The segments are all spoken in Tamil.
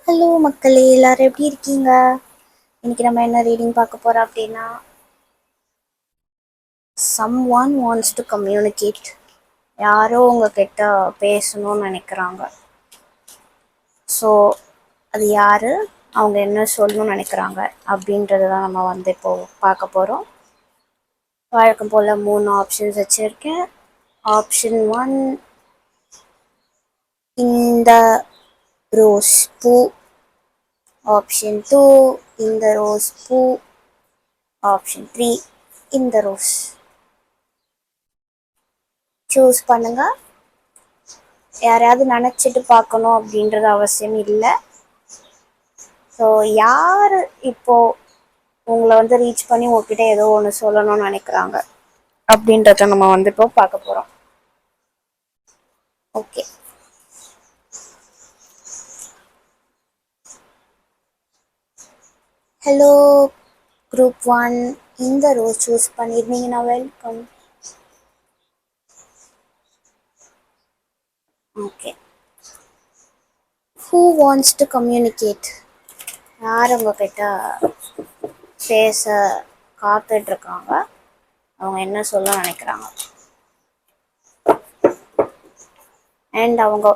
ஹலோ மக்களே, எல்லாரும் எப்படி இருக்கீங்க? இன்னைக்கு நம்ம என்ன ரீடிங் பார்க்க போறோம் அப்படின்னா, someone wants to communicate. யாரோ உங்ககிட்ட பேசணும்னு நினைக்கிறாங்க. ஸோ அது யாரு, அவங்க என்ன சொல்லணும்னு நினைக்கிறாங்க அப்படின்றத தான் நம்ம இப்போ பார்க்க போகிறோம். வழக்கம் போல் 3 ஆப்ஷன்ஸ் வச்சுருக்கேன். ஆப்ஷன் 1, இந்த ரோஸ் பூ. ஆப்ஷன் 2, இந்த ரோஸ் பூ. ஆப்ஷன் 3, இந்த ரோஸ். சூஸ் பண்ணுங்க. யாரையாவது நினச்சிட்டு பார்க்கணும் அப்படின்றது அவசியம் இல்லை. ஸோ யார் இப்போது உங்களை ரீச் பண்ணி உங்ககிட்ட ஏதோ ஒன்று சொல்லணும்னு நினைக்கிறாங்க அப்படின்றத நம்ம இப்போ பார்க்க போகிறோம். ஓகே, ஹலோ குரூப் 1, இந்த ரோஸ் சூஸ் பண்ணியிருந்தீங்கன்னா welcome. Okay, who wants to communicate? யார் உங்ககிட்ட பேச காத்துட்ருக்காங்க, அவங்க என்ன சொல்ல நினைக்கிறாங்க, அண்ட் அவங்க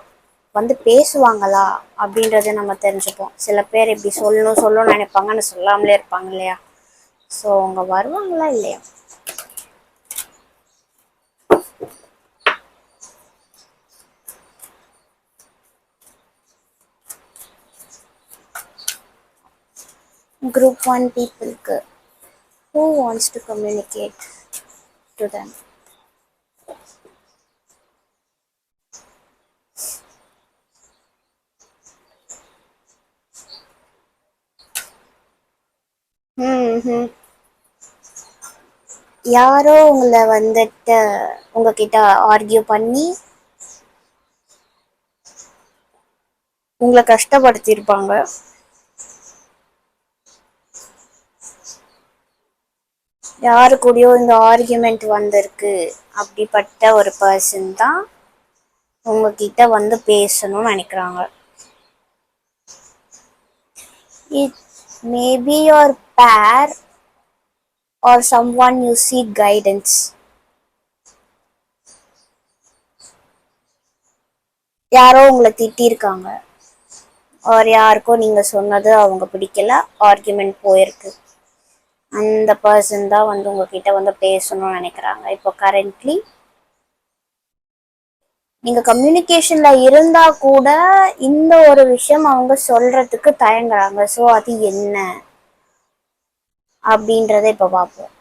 பேசுவாங்களா அப்படின்றத நம்ம தெரிஞ்சுப்போம். சில பேர் இப்படி சொல்லணும்னு நினைப்பாங்கன்னு சொல்லாமலே இருப்பாங்க இல்லையா? ஸோ அவங்க வருவாங்களா இல்லையா? குரூப் 1 பீப்புளுக்கு who wants to communicate to them? யாரோ உங்களை உங்ககிட்ட ஆர்கியூ பண்ணி உங்களை கஷ்டப்படுத்தியிருப்பாங்க. யாரு கூடயோ இந்த ஆர்கியூமெண்ட் வந்திருக்கு. அப்படிப்பட்ட ஒரு பர்சன் தான் உங்ககிட்ட பேசணும்னு நினைக்கிறாங்க. It may be your pair or someone you seek guidance. யாரோ உங்களை திட்டிருக்காங்க, ஆர் யாருக்கோ நீங்கள் சொன்னது அவங்க பிடிக்கல, ஆர்கியூமெண்ட் போயிருக்கு. அந்த பர்சன் தான் உங்ககிட்ட பேசணும்னு நினைக்கிறாங்க. இப்போ கரண்ட்லி நீங்கள் கம்யூனிகேஷனில் இருந்தால் கூட இந்த ஒரு விஷயம் அவங்க சொல்கிறதுக்கு தயங்குறாங்க. ஸோ அது என்ன அப்படின்றத இப்போ பார்ப்போம்.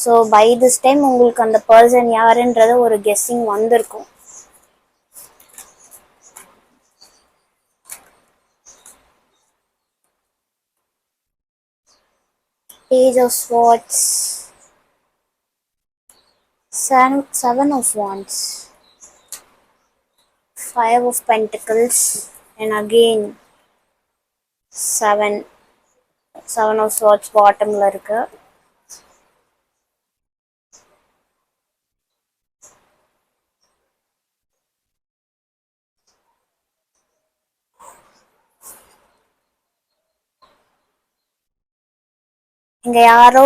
ஸோ பை திஸ் டைம் உங்களுக்கு அந்த பர்சன் யாருன்றது ஒரு கெஸ்ஸிங் வந்திருக்கும். Page of Swords, Seven of Wands, Five of Pentacles, and again Seven of Swords பாட்டம்ல இருக்கு. இங்க யாரோ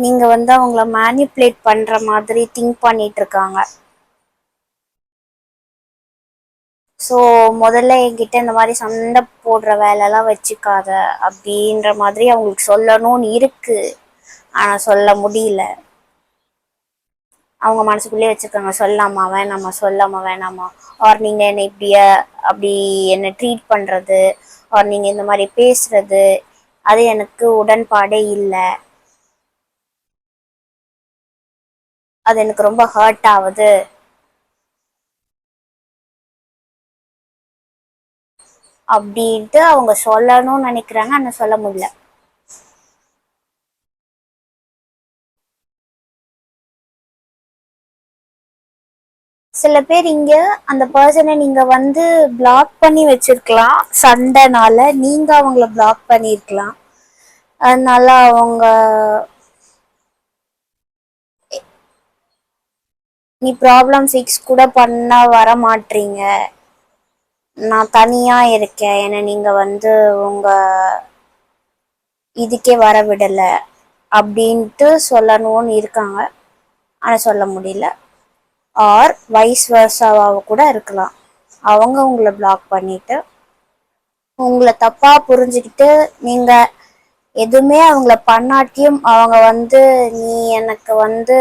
நீங்க அவங்கள மேனிப்புலேட் பண்ற மாதிரி திங்க் பண்ணிட்டு இருக்காங்க. ஸோ முதல்ல என்கிட்ட இந்த மாதிரி சண்டை போடுற வேலைலாம் வச்சுக்காத அப்படின்ற மாதிரி அவங்களுக்கு சொல்லணும்னு இருக்கு. ஆனால் சொல்ல முடியல. அவங்க மனசுக்குள்ளேயே வச்சுருக்காங்க, சொல்லாமா வேணாமா சொல்லாமா வேணாமா, ஆர் நீங்கள் என்னை அப்படி என்னை ட்ரீட் பண்ணுறது, ஆர் நீங்கள் இந்த மாதிரி பேசுறது, அது எனக்கு உடன்பாடே இல்லை, அது எனக்கு ரொம்ப ஹர்ட் ஆகுது அப்படின்ட்டு அவங்க சொல்லணும்னு நினைக்கிறாங்க. ஆனால் சொல்ல முடியல. சில பேர் இங்க அந்த பர்சனை நீங்க பிளாக் பண்ணி வச்சிருக்கலாம். சண்டைனால நீங்க அவங்கள பிளாக் பண்ணிருக்கலாம். அதனால அவங்க நீ ப்ராப்ளம் ஃபிக்ஸ் கூட பண்ண வர மாட்டீங்க, நான் தனியா இருக்கேன், என்னை நீங்க வந்து உங்க இதுக்கே வர விடல அப்படின்ட்டு சொல்லணும்னு இருக்காங்க. ஆனா சொல்ல முடியல. ஆர் வைஸ் வர்சாவாக கூட இருக்கலாம். அவங்க உங்களை பிளாக் பண்ணிட்டு உங்களை தப்பா புரிஞ்சுக்கிட்டு நீங்க எதுவுமே அவங்கள பண்ணாட்டியும் அவங்க வந்து நீ எனக்கு வந்து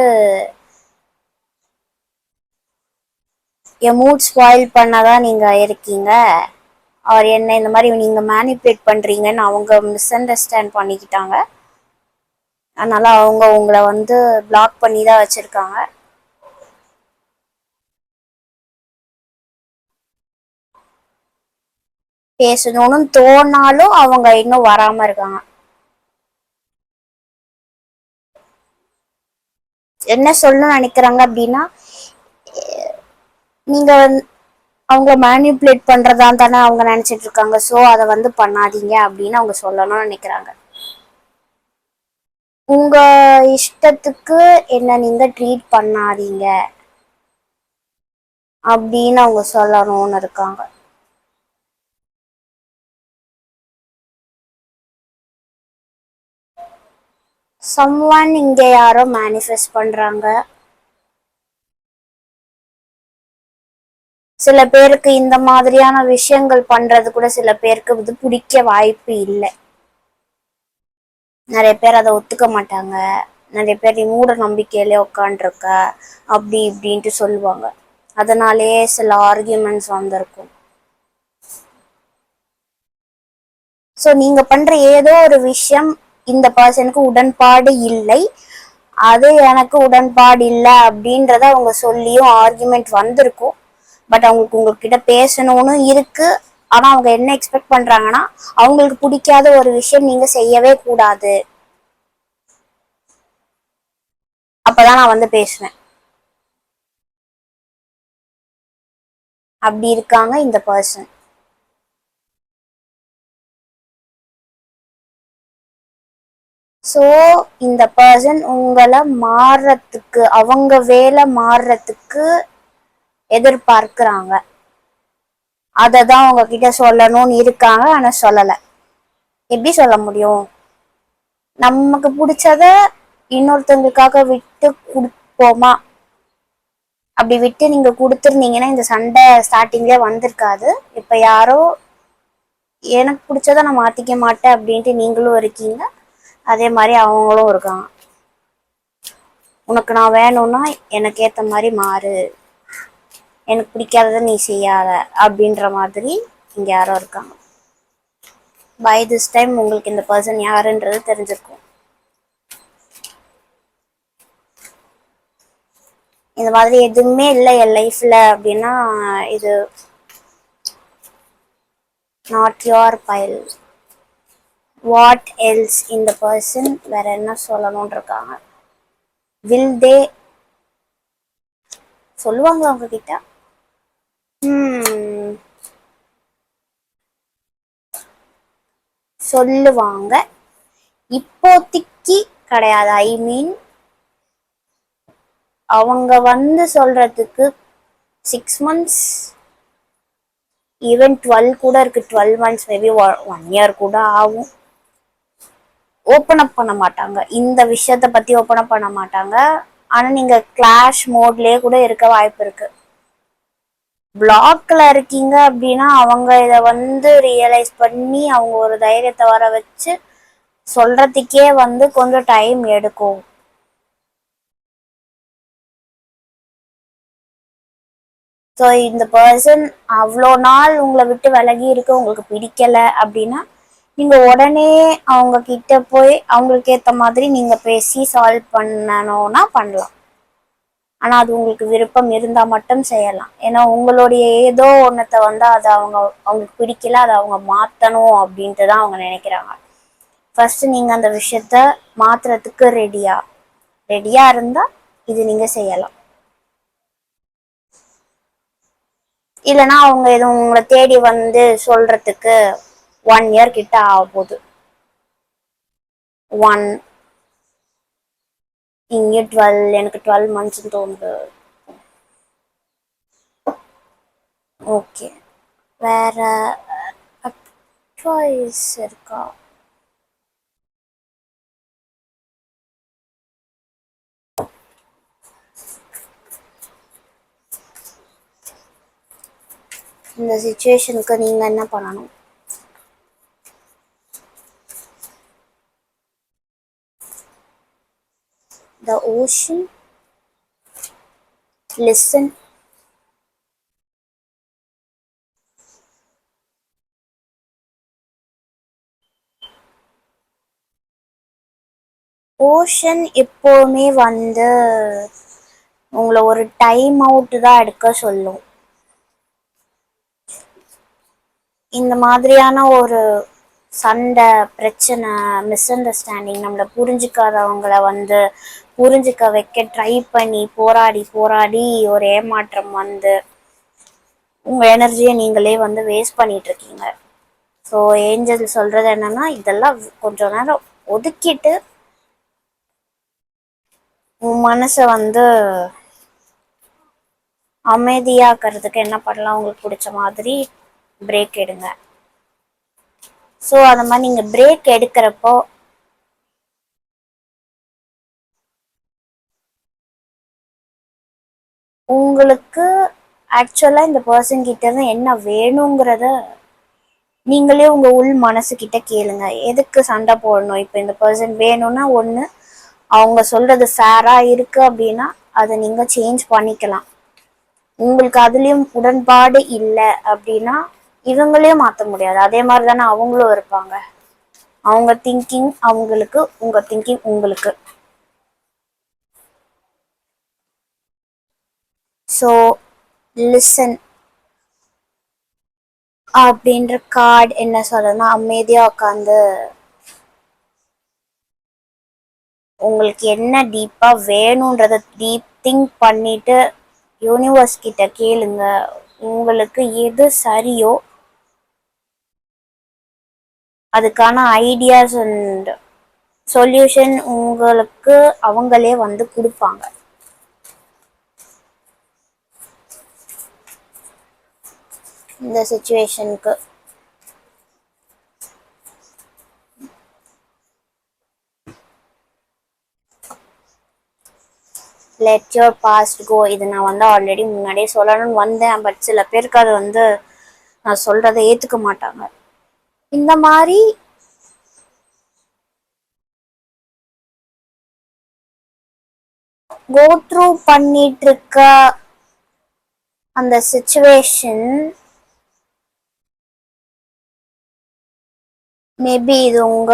என் மூட் ஸ்பாயில் பண்ணாதான் நீங்க இருக்கீங்க, அவர் என்ன இந்த மாதிரி நீங்க மேனிபுலேட் பண்றீங்கன்னு அவங்க மிஸ் அண்டர்ஸ்டாண்ட் பண்ணிக்கிட்டாங்க. அதனால அவங்க உங்களை வந்து பிளாக் பண்ணி தான் வச்சிருக்காங்க. பேசணும்னு தோணாலும் அவங்க இன்னும் வராம இருக்காங்க. என்ன சொல்லணும்னு நினைக்கிறாங்க அப்படின்னா, நீங்க அவங்க மேனிபுலேட் பண்றதா தானே அவங்க நினைச்சிட்டு இருக்காங்க. ஸோ அதை வந்து பண்ணாதீங்க அப்படின்னு அவங்க சொல்லணும்னு நினைக்கிறாங்க. உங்க இஷ்டத்துக்கு என்ன நீங்க ட்ரீட் பண்ணாதீங்க அப்படின்னு அவங்க சொல்லணும்னு இருக்காங்க. சம்வன் இங்க யாரோ மேனிஃபெஸ்ட் பண்றாங்க. சில பேருக்கு இந்த மாதிரியான விஷயங்கள் பண்றது கூட சில பேருக்கு இது பிடிக்க வாய்ப்பு இல்லை. நிறைய பேர் அதை ஒத்துக்க மாட்டாங்க. நிறைய பேர் நீ மூட நம்பிக்கையிலே உட்காண்டிருக்க அப்படி இப்படின்ட்டு சொல்லுவாங்க. அதனாலேயே சில ஆர்கியூமெண்ட்ஸ் வந்திருக்கும். ஸோ நீங்க பண்ற ஏதோ ஒரு விஷயம் இந்த பர்சனுக்கு உடன்பாடு இல்லை, அது எனக்கு உடன்பாடு இல்லை அப்படின்றத அவங்க சொல்லியும் ஆர்கியூமெண்ட் வந்திருக்கும். பட் அவங்களுக்கு உங்ககிட்ட பேசணும்னு இருக்கு. ஆனா அவங்க என்ன எக்ஸ்பெக்ட் பண்றாங்கன்னா, அவங்களுக்கு பிடிக்காத ஒரு விஷயம் நீங்க செய்யவே கூடாது, அப்பதான் நான் வந்து பேசுவேன் அப்படி இருக்காங்க இந்த பர்சன். ஸோ இந்த பர்சன் உங்களை மாறுறதுக்கு, அவங்க வேலை மாறுறதுக்கு எதிர்பார்க்கிறாங்க. அதை தான் உங்ககிட்ட சொல்லணும்னு இருக்காங்க, ஆனா சொல்லலை. எப்படி சொல்ல முடியும்? நமக்கு பிடிச்சத இன்னொருத்தவங்களுக்காக விட்டு கொடுப்போமா? அப்படி விட்டு நீங்க கொடுத்துருந்தீங்கன்னா இந்த சண்டை ஸ்டார்டிங்ல வந்திருக்காது. இப்ப யாரோ எனக்கு பிடிச்சத நான் மாத்திக்க மாட்டேன் அப்படின்ட்டு நீங்களும் இருக்கீங்க, அதே மாதிரி அவங்களும் இருக்காங்க. உனக்கு நான் வேணும்னா எனக்கு ஏத்த மாதிரி மாறு, எனக்கு பிடிக்காததை நீ செய்யாத அப்படின்ற மாதிரி இங்க யாரோ இருக்காங்க. பை திஸ் டைம் உங்களுக்கு இந்த பர்சன் யாருன்றது தெரிஞ்சிருக்கும். இந்த மாதிரி எதுவுமே இல்லை என் லைஃப்ல அப்படின்னா இது not your file. What else இந்த பர்சன் வேற என்ன சொல்லணும்னு இருக்காங்க? வில் தே சொல்லுவாங்களா உங்ககிட்ட? சொல்லுவாங்க, இப்போதைக்கு கிடையாது. ஐ மீன் அவங்க வந்து சொல்றதுக்கு 6 months, ஈவன் 12 கூட இருக்கு. 12 months, மேபி 1 year கூட ஆகும். ஓப்பன் அப் பண்ண மாட்டாங்க, இந்த விஷயத்த பத்தி ஓப்பன் அப் பண்ண மாட்டாங்க. ஆனா நீங்க கிளாஷ் மோட்லயே கூட இருக்க வாய்ப்பு இருக்கு. பிளாக்ல இருக்கீங்க அப்படின்னா அவங்க இதை வந்து ரியலைஸ் பண்ணி அவங்க ஒரு தைரியத்தை வர வச்சு சொல்றதுக்கே வந்து கொஞ்சம் டைம் எடுக்கும். ஸோ இந்த பர்சன் அவ்வளோ நாள் உங்களை விட்டு விலகி இருக்க உங்களுக்கு பிடிக்கல அப்படின்னா நீங்க உடனே அவங்க கிட்ட போய் அவங்களுக்கு ஏற்ற மாதிரி நீங்க பேசி சால்வ் பண்ணணும்னா பண்ணலாம். ஆனா அது உங்களுக்கு விருப்பம் இருந்தா மட்டும் செய்யலாம். ஏன்னா உங்களுடைய ஏதோ ஒன்றத்தை வந்து அதை அவங்களுக்கு பிடிக்கல, அதை அவங்க மாத்தணும் அப்படின்ட்டு தான் அவங்க நினைக்கிறாங்க. ஃபர்ஸ்ட் நீங்க அந்த விஷயத்த மாத்துறதுக்கு ரெடியா இருந்தா இது நீங்க செய்யலாம். இல்லைன்னா அவங்க எதுவும் உங்களை தேடி வந்து சொல்றதுக்கு 1 year கிட்ட ஆக போகுது. இங்கே 12, எனக்கு 12 months தோணுது. ஓகே, வேற அட்வைஸ் இருக்கா? இந்த சிச்சுவேஷனுக்கு நீங்க என்ன பண்ணணும்? The ocean, listen. ஓஷன் எப்போவுமே வந்து உங்களை ஒரு டைம் அவுட் தான் எடுக்க சொல்லும். இந்த மாதிரியான ஒரு சண்டை, பிரச்சனை, மிஸ் அண்டர்ஸ்டாண்டிங், நம்மளை புரிஞ்சுக்காதவங்களை வந்து புரிஞ்சுக்க வைக்க ட்ரை பண்ணி போராடி போராடி ஒரு ஏமாற்றம் வந்து உங்கள் எனர்ஜியை நீங்களே வந்து வேஸ்ட் பண்ணிட்டு இருக்கீங்க. ஸோ ஏஞ்சல் சொல்கிறது என்னன்னா, இதெல்லாம் கொஞ்ச நேரம் ஒதுக்கிட்டு உன் மனசை வந்து அமைதியாக்கிறதுக்கு என்ன பண்ணலாம், உங்களுக்கு பிடிச்ச மாதிரி பிரேக் எடுங்க. ஸோ அந்த மாதிரி நீங்கள் பிரேக் எடுக்கிறப்போ உங்களுக்கு ஆக்சுவலாக இந்த பர்சன் கிட்ட இருந்து என்ன வேணுங்கிறத நீங்களே உங்கள் உள் மனசுக்கிட்ட கேளுங்க. எதுக்கு சண்டை போடணும்? இப்போ இந்த பர்சன் வேணும்னா ஒன்று, அவங்க சொல்கிறது ஃபேராக இருக்குது அப்படின்னா அதை நீங்கள் சேஞ்ச் பண்ணிக்கலாம். உங்களுக்கு அதுலேயும் உடன்பாடு இல்லை அப்படின்னா இவங்களையும் மாற்ற முடியாது. அதே மாதிரி தானே அவங்களும் இருப்பாங்க. அவங்க திங்கிங் அவங்களுக்கு, உங்கள் திங்கிங் உங்களுக்கு. ஸோ லிசன் அப்படின்ற கார்டு என்ன சொல்றதுன்னா, அமைதியாக உட்காந்து உங்களுக்கு என்ன டீப்பாக வேணுன்றத டீப் திங்க் பண்ணிட்டு யூனிவர்ஸ் கிட்ட கேளுங்க. உங்களுக்கு எது சரியோ அதுக்கான ஐடியாஸ் அண்ட் சொல்யூஷன் உங்களுக்கு அவங்களே வந்து கொடுப்பாங்க. இந்த சிச்சுவேஷனுக்கு லெட் யோர் பாஸ்ட் கோ. இது நான் வந்து ஆல்ரெடி முன்னாடியே சொல்லணும்னு வந்தேன். பட் சில பேருக்கு அது வந்து நான் சொல்றதை ஏற்றுக்க மாட்டாங்க. இந்த மாதிரி கோ த்ரூ பண்ணிட்டு இருக்க அந்த சிச்சுவேஷன் மேபி இது உங்க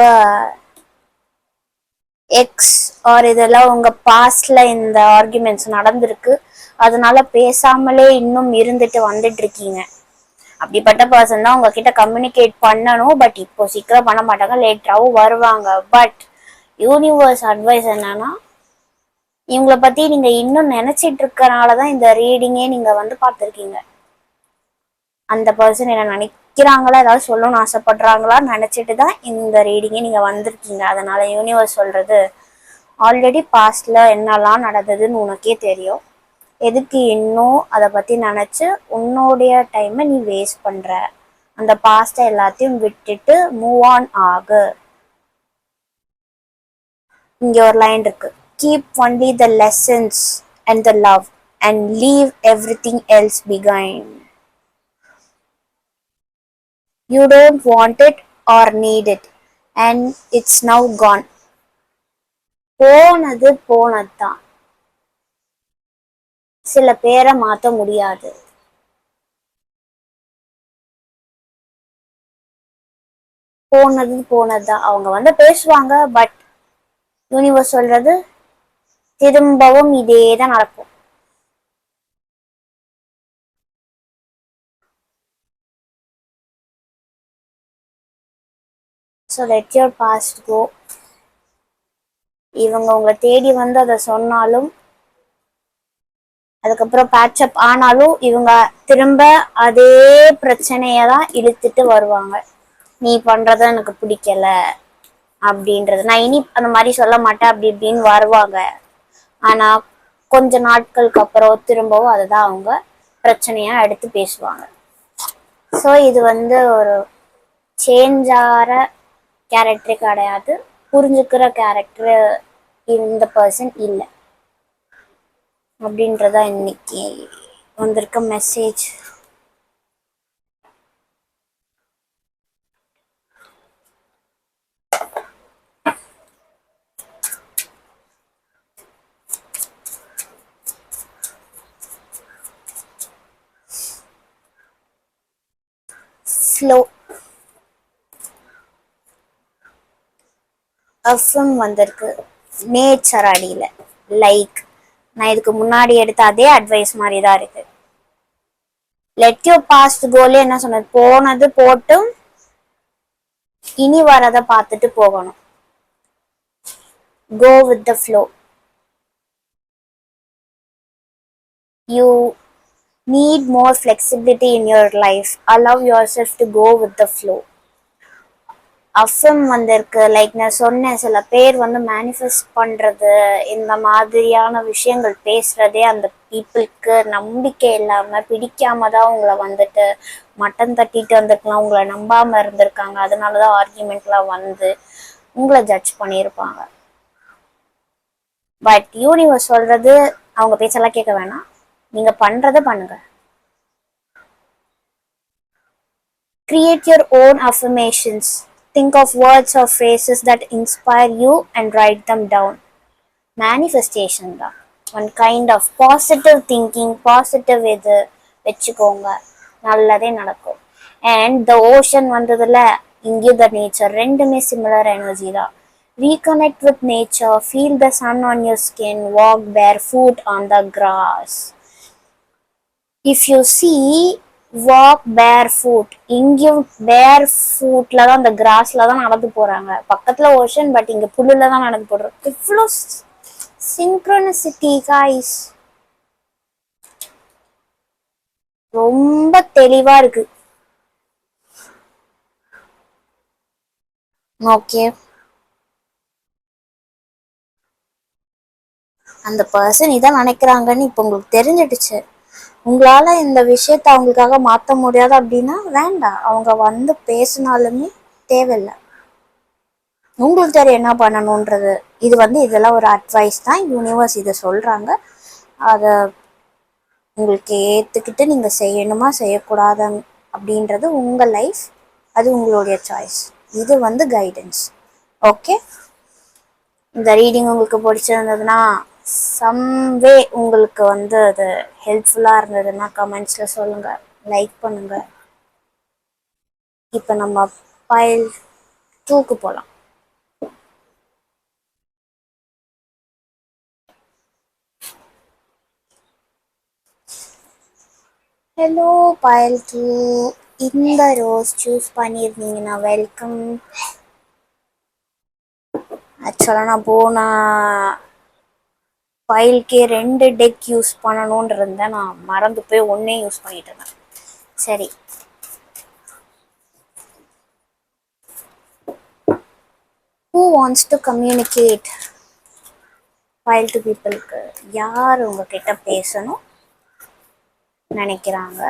எக்ஸ் ஆர் இதெல்லாம் உங்க பாஸ்ட்ல இந்த ஆர்குமெண்ட்ஸ் நடந்திருக்கு. அதனால பேசாமலே இன்னும் இருந்துட்டு வந்துட்டு இருக்கீங்க. அப்படிப்பட்ட பர்சன் தான் உங்ககிட்ட கம்யூனிகேட் பண்ணணும். பட் இப்போ சீக்கிரம் பண்ண மாட்டாங்க, லேட்டராகவும் வருவாங்க. பட் யூனிவர்ஸ் அட்வைஸ் என்னன்னா, இவங்களை பத்தி நீங்க இன்னும் நினைச்சிட்டு இருக்கனாலதான் இந்த ரீடிங்கே நீங்க வந்து பார்த்துருக்கீங்க. அந்த பர்சன் என்ன நினைக்கிறாங்களா, ஏதாவது சொல்லணும்னு ஆசைப்படுறாங்களா நினைச்சிட்டு தான் இந்த ரீடிங்கே நீங்க வந்திருக்கீங்க. அதனால யூனிவர்ஸ் சொல்றது, ஆல்ரெடி பாஸ்ட்ல என்னெல்லாம் நடந்ததுன்னு உனக்கே தெரியும். எதுக்கு இன்னும் அதை பத்தி நினைச்சு உன்னுடைய டைமை நீ வேஸ்ட் பண்ற? அந்த பாஸ்டை எல்லாத்தையும் விட்டுட்டு மூவ் ஆன் ஆகு. இங்க ஒரு லைன் இருக்கு, keep only the lessons and the love and leave everything else behind. You don't want it or need it and it's now gone. போனது போனதுதான். சில பேரை மாற்ற முடியாது. போனது போனதுதான். அவங்க வந்து பேசுவாங்க. பட் யூனிவர்ஸ் சொல்றது திரும்பவும் இதே தான் நடக்கும். ஸோ லெட் யுவர் பாஸ்ட் கோ. இவங்க உங்களை தேடி வந்து அதை சொன்னாலும், அதுக்கப்புறம் பேட்சப் ஆனாலும், இவங்க திரும்ப அதே பிரச்சனையை தான் இழுத்துட்டு வருவாங்க. நீ பண்றத எனக்கு பிடிக்கல அப்படின்றது, நான் இனி அந்த மாதிரி சொல்ல மாட்டேன் அப்படி இப்படின்னு வருவாங்க. ஆனா கொஞ்ச நாட்களுக்கு அப்புறம் திரும்பவும் அதுதான் அவங்க பிரச்சனையா எடுத்து பேசுவாங்க. ஸோ இது வந்து ஒரு சேஞ்ச் ஆகிற கேரக்டரே கிடையாது, புரிஞ்சுக்கிற கேரக்டர் இந்த பர்சன் இல்லை அப்படின்றதா இன்னைக்கு வந்திருக்க மெசேஜ். ஃப்ளோ எஃப்எம் வந்திருக்கு நேச்சர் அடியில். லைக் நான் இதுக்கு முன்னாடி எடுத்த அதே அட்வைஸ் மாதிரி தான் இருக்கு. லெட் யூ பாஸ்ட் கோலே என்ன சொன்னது, போனது போட்டும் இனி வரதை பார்த்துட்டு போகணும். Go with the flow. You need more flexibility in your life. Allow yourself to go with the flow. அஃபம் வந்திருக்கு. லைக் நான் சொன்னேன், சில பேர் வந்து மேனிஃபெஸ்ட் பண்ணுறது இந்த மாதிரியான விஷயங்கள் பேசுகிறதே அந்த பீப்புளுக்கு நம்பிக்கை இல்லாமல் பிடிக்காம தான் உங்களை வந்துட்டு மட்டன் தட்டிட்டு வந்துருக்கலாம், உங்களை நம்பாமல் இருந்திருக்காங்க. அதனால தான் ஆர்கியூமெண்ட்லாம் வந்து உங்களை ஜட்ஜ் பண்ணியிருப்பாங்க. பட் யூனிவர்ஸ் சொல்கிறது அவங்க பேச்செல்லாம் கேட்க வேணாம், நீங்கள் பண்ணுறதை பண்ணுங்கள். Create your own affirmations. Think of words or phrases that inspire you and write them down. Manifestation தான் one kind of positive thinking. Positive இது வச்சுக்கோங்க, நல்லதே நடக்கும். அண்ட் த ஓஷன் வந்ததில் இங்கேயும் த நேச்சர் ரெண்டுமே சிமிலர் எனர்ஜி தான். Reconnect with nature, feel the sun on your skin, walk barefoot on the grass. If you see walk barefoot, இங்கேயும் பேர் ஃபுட்ல தான் அந்த கிராஸ்ல தான் நடந்து போறாங்க. பக்கத்துல ஓஷன், பட் இங்க புல்லுல தான் நடந்து போடுறோம். இவ்வளோ சிங்க்ரோனிசிட்டி காய்ஸ், ரொம்ப தெளிவா இருக்கு. ஓகே, அந்த பர்சன் இதான் நினைக்கிறாங்கன்னு இப்போ உங்களுக்கு தெரிஞ்சிடுச்சு. உங்களால இந்த விஷயத்த அவங்களுக்காக மாற்ற முடியாது அப்படின்னா வேண்டாம், அவங்க வந்து பேசினாலுமே தேவையில்லை. உங்களுக்கு தெரியும் என்ன பண்ணணுன்றது. இது வந்து இதெல்லாம் ஒரு அட்வைஸ் தான், யூனிவர்ஸ் இதை சொல்கிறாங்க. அதை உங்களுக்கு ஏற்றுக்கிட்டு நீங்கள் செய்யணுமா செய்யக்கூடாது அப்படின்றது உங்கள் லைஃப், அது உங்களுடைய சாய்ஸ். இது வந்து கைடன்ஸ். ஓகே, இந்த ரீடிங் உங்களுக்கு பிடிச்சிருந்ததுன்னா, சம்வே உங்களுக்கு வந்து அது ஹெல்ப்ஃபுல்லாக இருந்ததுன்னா கமெண்ட்ஸில் சொல்லுங்கள், லைக் பண்ணுங்கள். இப்போ நம்ம பைல் 2க்கு போகலாம். ஹலோ பைல் 2, இந்த ரோஸ் சூஸ் பண்ணியிருந்தீங்கன்னா வெல்கம். ஆக்சுவலாக நான் போன ஃபைல்கே 2 டெக் யூஸ் பண்ணணும்னு இருந்தேன், நான் மறந்து போய் ஒன்றே யூஸ் பண்ணிட்டு இருந்தேன். சரி, who wants to communicate? File 2 பீப்புளுக்கு யார் உங்ககிட்ட பேசணும் நினைக்கிறாங்க,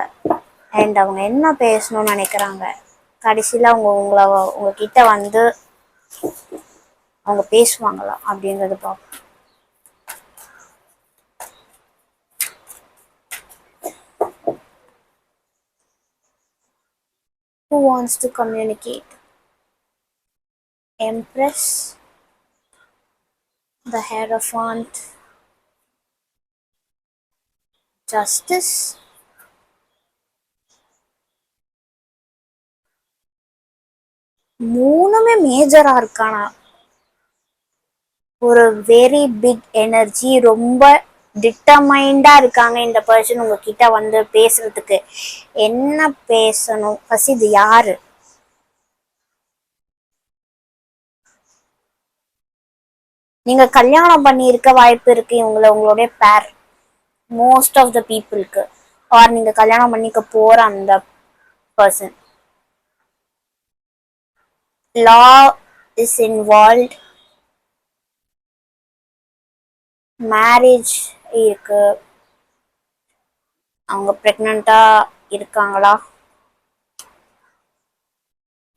அண்ட் அவங்க என்ன பேசணும்னு நினைக்கிறாங்க, கடைசியில் உங்ககிட்ட வந்து அவங்க பேசுவாங்களா அப்படின்றது பார்ப்போம். Who wants to communicate? Empress, the Hierophant, Justice, மூணுமே மேஜரா இருக்கானா, ஒரு வெரி பிக் எனர்ஜி, ரொம்ப டிட்டர்மைண்டா இருக்காங்க இந்த பர்சன் உங்ககிட்ட வந்து பேசுறதுக்கு. என்ன பேசணும் ஃபர்ஸ்ட், இது யாரு? நீங்க கல்யாணம் பண்ணியிருக்க வாய்ப்பு இருக்கு உங்களுடைய பேர், மோஸ்ட் ஆஃப் த பீப்புளுக்கு. ஆர் நீங்க கல்யாணம் பண்ணிக்க போற அந்த person. Law is involved, marriage இருக்கு, அவங்க பிரெக்னண்டா இருக்காங்களா,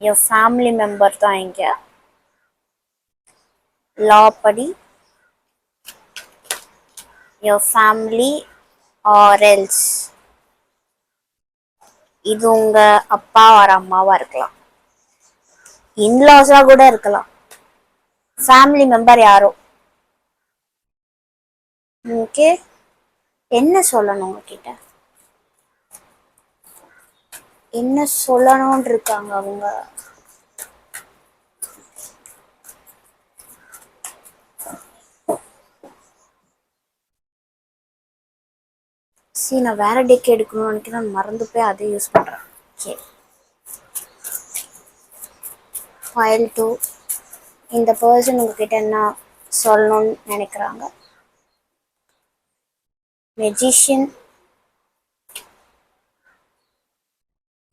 என் ஃபேமிலி மெம்பர் தான் இங்க. லா படி your family or else இது உங்க அப்பா ஒரு அம்மாவா இருக்கலாம், இன்லாஸா கூட இருக்கலாம், ஃபேமிலி மெம்பர் யாரோ. ஓகே, என்ன சொல்லணும் உங்ககிட்ட, என்ன சொல்லணும்னு இருக்காங்க அவங்க. நான் வேற டெக் எடுக்கணும்னு நினைக்கிறேன், மறந்து போய் அதை யூஸ் பண்றேன். Okay, file 2. இந்த பர்சன் உங்ககிட்ட என்ன சொல்லணும்னு நினைக்கிறாங்க. மெஜிஷியன்,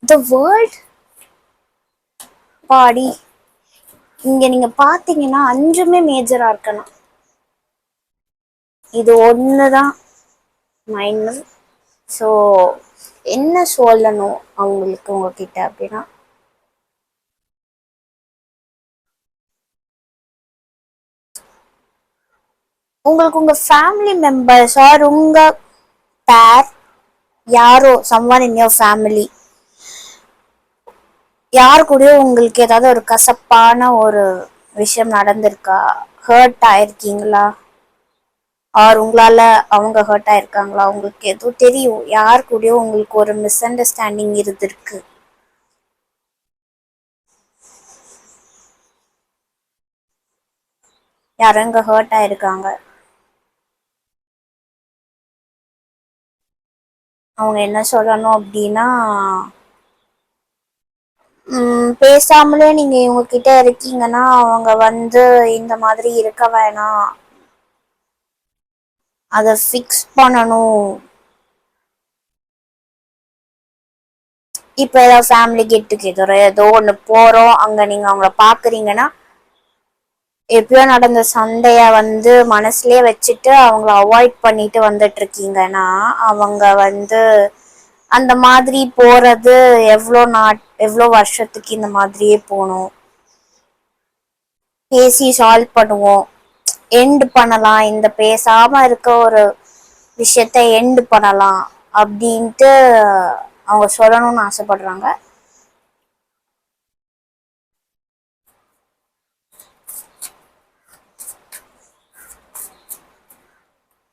த வேர்ல்ட் பாடி. இங்க நீங்க பாத்தீங்கன்னா 5மே மேஜரா இருக்கணும், இது ஒண்ணுதான் மைனர். ஸோ என்ன சொல்லணும் அவங்களுக்கு உங்ககிட்ட அப்படின்னா, உங்களுக்கு உங்க ஃபேமிலி மெம்பர்ஸ் ஆர் உங்க பேர் யாரோ, சம்ஒன் இன் யோர் ஃபேமிலி, யாரு கூடயும் உங்களுக்கு ஏதாவது ஒரு கசப்பான ஒரு விஷயம் நடந்திருக்கா, ஹர்ட் ஆயிருக்கீங்களா, ஆர் உங்களால அவங்க ஹர்ட் ஆயிருக்காங்களா, உங்களுக்கு எதுவும் தெரியும், யாரு கூடயும் உங்களுக்கு ஒரு மிஸ் அண்டர்ஸ்டாண்டிங் இருந்திருக்கு. யாரும் இங்க ஹர்ட் ஆயிருக்காங்க, அவங்க என்ன சொல்லணும் அப்படின்னா, பேசாமலே நீங்க இவங்க கிட்ட இருக்கீங்கன்னா அவங்க வந்து இந்த மாதிரி இருக்க வேணாம், அதை ஃபிக்ஸ் பண்ணணும். இப்போ ஏதாவது ஃபேமிலி கெட் டுகெதர் ஏதோ ஒன்று போகிறோம், அங்கே நீங்கள் அவங்கள பார்க்குறீங்கன்னா எப்பயோ நடந்த சண்டைய வந்து மனசுலயே வச்சுட்டு அவங்கள அவாய்ட் பண்ணிட்டு வந்துட்டு இருக்கீங்கன்னா அவங்க வந்து அந்த மாதிரி போறது எவ்வளோ வருஷத்துக்கு இந்த மாதிரியே போகணும். பேசி சால்வ் பண்ணுவோம், எண்ட் பண்ணலாம், இந்த பேசாம இருக்க ஒரு விஷயத்த எண்ட் பண்ணலாம் அப்படின்ட்டு அவங்க சொல்லணும்னு ஆசைப்படுறாங்க.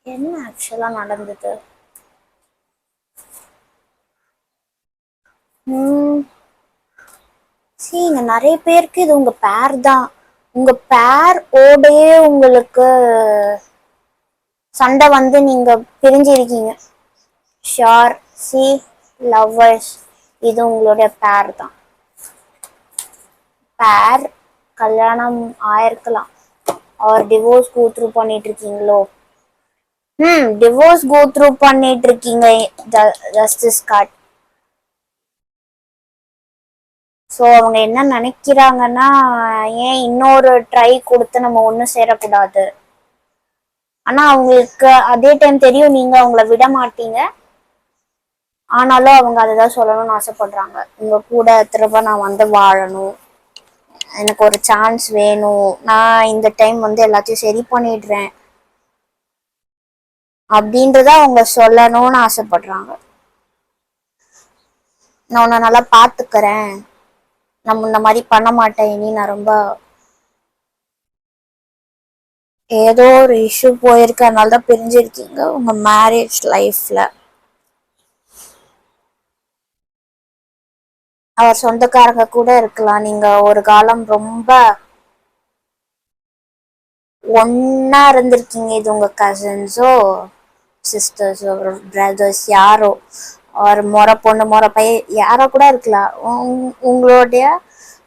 என்ன ஆக்சுவலா நடந்தது? இங்க நிறைய பேருக்கு இது உங்க பேர் தான், உங்க பேர் ஓடையே உங்களுக்கு சண்டை வந்து நீங்க பிரிஞ்சிருக்கீங்க. ஷார் சி லவ்வர்ஸ், இது உங்களுடைய பேர் தான். பேர் கல்யாணம் ஆயிருக்கலாம், அவர் டிவோர்ஸ் கோ த்ரூ பண்ணிட்டு இருக்கீங்களோ? டிவோர்ஸ் கோ த்ரூ பண்ணிட்டு இருக்கீங்க, ஜஸ்டிஸ் கார்ட். ஸோ அவங்க என்ன நினைக்கிறாங்கன்னா, ஏன் இன்னொரு ட்ரை கொடுத்து நம்ம ஒன்றும் சேரக்கூடாது. ஆனால் அவங்களுக்கு அதே டைம் தெரியும் நீங்க அவங்கள விட மாட்டீங்க, ஆனாலும் அவங்க அதை தான் சொல்லணும்னு ஆசைப்படுறாங்க. உங்க கூட திரும்ப நான் வந்து வாழணும், எனக்கு ஒரு சான்ஸ் வேணும், நான் இந்த டைம் வந்து எல்லாத்தையும் சரி பண்ணிடுறேன் அப்படின்றத அவங்க சொல்லணும்னு ஆசைப்படுறாங்க. நான் உன்னை நல்லா பார்த்துக்கிறேன், நம்ம இந்த மாதிரி பண்ண மாட்டேன் இனி, நான் ரொம்ப ஏதோ ஒரு இஷ்யூ போயிருக்கு அதனால தான் பிரிஞ்சிருக்கீங்க உங்க மேரேஜ் லைஃப்ல. அவர் சொந்தக்காரங்க கூட இருக்கலாம், நீங்க ஒரு காலம் ரொம்ப ஒன்னா இருந்திருக்கீங்க, இது உங்க கசின்ஸோ சிஸ்டர்ஸோ பிரதர்ஸ் யாரோ, ஒரு முறை பொண்ணு முறை பையன் யாரோ கூட இருக்கலாம். உங்களுடைய